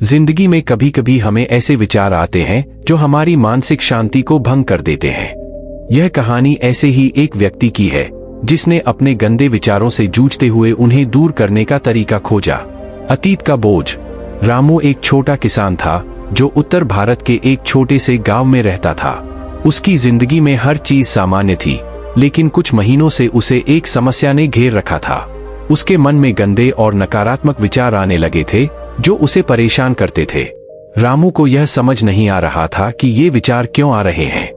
जिंदगी में कभी कभी हमें ऐसे विचार आते हैं जो हमारी मानसिक शांति को भंग कर देते हैं। यह कहानी ऐसे ही एक व्यक्ति की है जिसने अपने गंदे विचारों से जूझते हुए उन्हें दूर करने का तरीका खोजा। अतीत का बोझ। रामू एक छोटा किसान था जो उत्तर भारत के एक छोटे से गांव में रहता था। उसकी जिंदगी में हर चीज सामान्य थी, लेकिन कुछ महीनों से उसे एक समस्या ने घेर रखा था। उसके मन में गंदे और नकारात्मक विचार आने लगे थे जो उसे परेशान करते थे। रामू को यह समझ नहीं आ रहा था कि ये विचार क्यों आ रहे हैं।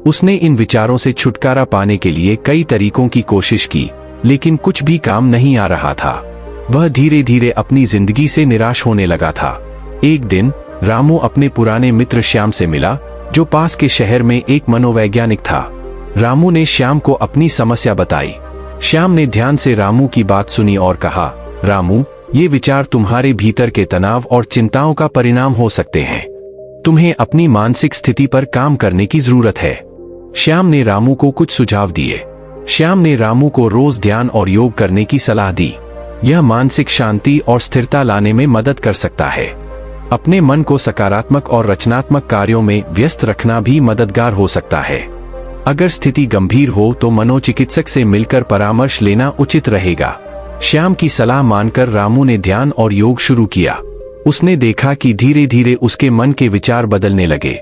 उसने इन विचारों से छुटकारा पाने के लिए कई तरीकों की कोशिश की, लेकिन कुछ भी काम नहीं आ रहा था। वह धीरे धीरे अपनी जिंदगी से निराश होने लगा था। एक दिन रामू अपने पुराने मित्र श्याम से मिला, जो पास के शहर में एक मनोवैज्ञानिक था। रामू ने श्याम को अपनी समस्या बताई। श्याम ने ध्यान से रामू की बात सुनी और कहा, रामू, ये विचार तुम्हारे भीतर के तनाव और चिंताओं का परिणाम हो सकते हैं। तुम्हें अपनी मानसिक स्थिति पर काम करने की जरूरत है। श्याम ने रामू को कुछ सुझाव दिए। श्याम ने रामू को रोज ध्यान और योग करने की सलाह दी। यह मानसिक शांति और स्थिरता लाने में मदद कर सकता है। अपने मन को सकारात्मक और रचनात्मक कार्यों में व्यस्त रखना भी मददगार हो सकता है। अगर स्थिति गंभीर हो तो मनोचिकित्सक से मिलकर परामर्श लेना उचित रहेगा। श्याम की सलाह मानकर रामू ने ध्यान और योग शुरू किया। उसने देखा कि धीरे धीरे उसके मन के विचार बदलने लगे।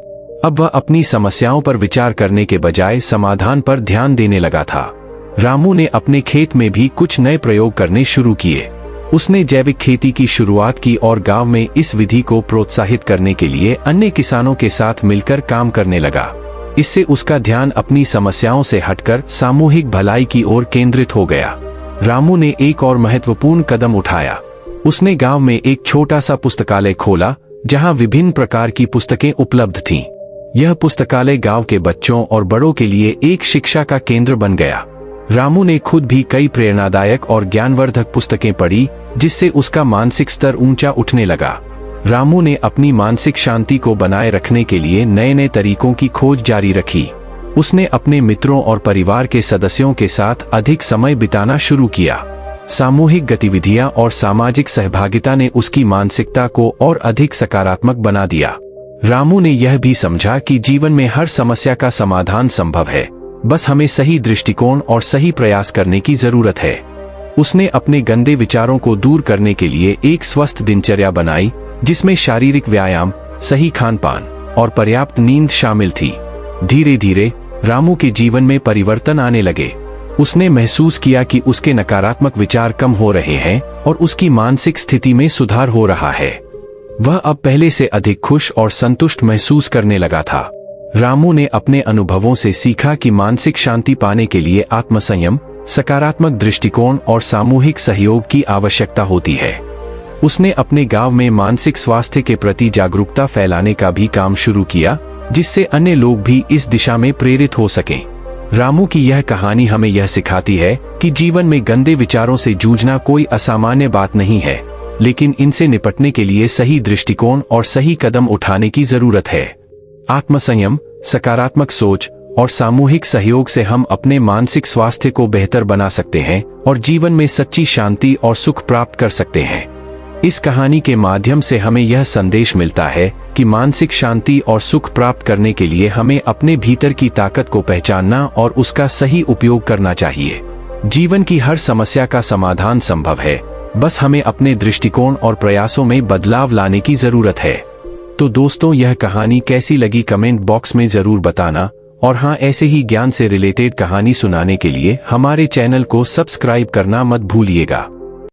अब वह अपनी समस्याओं पर विचार करने के बजाय समाधान पर ध्यान देने लगा था। रामू ने अपने खेत में भी कुछ नए प्रयोग करने शुरू किए। उसने जैविक खेती की शुरुआत की और गांव में इस विधि को प्रोत्साहित करने के लिए अन्य किसानों के साथ मिलकर काम करने लगा। इससे उसका ध्यान अपनी समस्याओं से हटकर सामूहिक भलाई की ओर केंद्रित हो गया। रामू ने एक और महत्वपूर्ण कदम उठाया। उसने गांव में एक छोटा सा पुस्तकालय खोला जहां विभिन्न प्रकार की पुस्तकें उपलब्ध थीं। यह पुस्तकालय गांव के बच्चों और बड़ों के लिए एक शिक्षा का केंद्र बन गया। रामू ने खुद भी कई प्रेरणादायक और ज्ञानवर्धक पुस्तकें पढ़ी, जिससे उसका मानसिक स्तर ऊंचा उठने लगा। रामू ने अपनी मानसिक शांति को बनाए रखने के लिए नए नए तरीकों की खोज जारी रखी। उसने अपने मित्रों और परिवार के सदस्यों के साथ अधिक समय बिताना शुरू किया। सामूहिक गतिविधियां और सामाजिक सहभागिता ने उसकी मानसिकता को और अधिक सकारात्मक बना दिया। रामू ने यह भी समझा कि जीवन में हर समस्या का समाधान संभव है, बस हमें सही दृष्टिकोण और सही प्रयास करने की जरूरत है। उसने अपने गंदे विचारों को दूर करने के लिए एक स्वस्थ दिनचर्या बनाई, जिसमें शारीरिक व्यायाम, सही खान-पान और पर्याप्त नींद शामिल थी। धीरे धीरे रामू के जीवन में परिवर्तन आने लगे। उसने महसूस किया कि उसके नकारात्मक विचार कम हो रहे हैं और उसकी मानसिक स्थिति में सुधार हो रहा है। वह अब पहले से अधिक खुश और संतुष्ट महसूस करने लगा था। रामू ने अपने अनुभवों से सीखा कि मानसिक शांति पाने के लिए आत्मसंयम, सकारात्मक दृष्टिकोण और सामूहिक सहयोग की आवश्यकता होती है। उसने अपने गांव में मानसिक स्वास्थ्य के प्रति जागरूकता फैलाने का भी काम शुरू किया, जिससे अन्य लोग भी इस दिशा में प्रेरित हो सकें। रामू की यह कहानी हमें यह सिखाती है कि जीवन में गंदे विचारों से जूझना कोई असामान्य बात नहीं है, लेकिन इनसे निपटने के लिए सही दृष्टिकोण और सही कदम उठाने की जरूरत है। आत्मसंयम, सकारात्मक सोच और सामूहिक सहयोग से हम अपने मानसिक स्वास्थ्य को बेहतर बना सकते हैं और जीवन में सच्ची शांति और सुख प्राप्त कर सकते हैं। इस कहानी के माध्यम से हमें यह संदेश मिलता है कि मानसिक शांति और सुख प्राप्त करने के लिए हमें अपने भीतर की ताकत को पहचानना और उसका सही उपयोग करना चाहिए। जीवन की हर समस्या का समाधान संभव है, बस हमें अपने दृष्टिकोण और प्रयासों में बदलाव लाने की जरूरत है। तो दोस्तों, यह कहानी कैसी लगी कमेंट बॉक्स में जरूर बताना, और हाँ, ऐसे ही ज्ञान से रिलेटेड कहानी सुनाने के लिए हमारे चैनल को सब्सक्राइब करना मत भूलिएगा।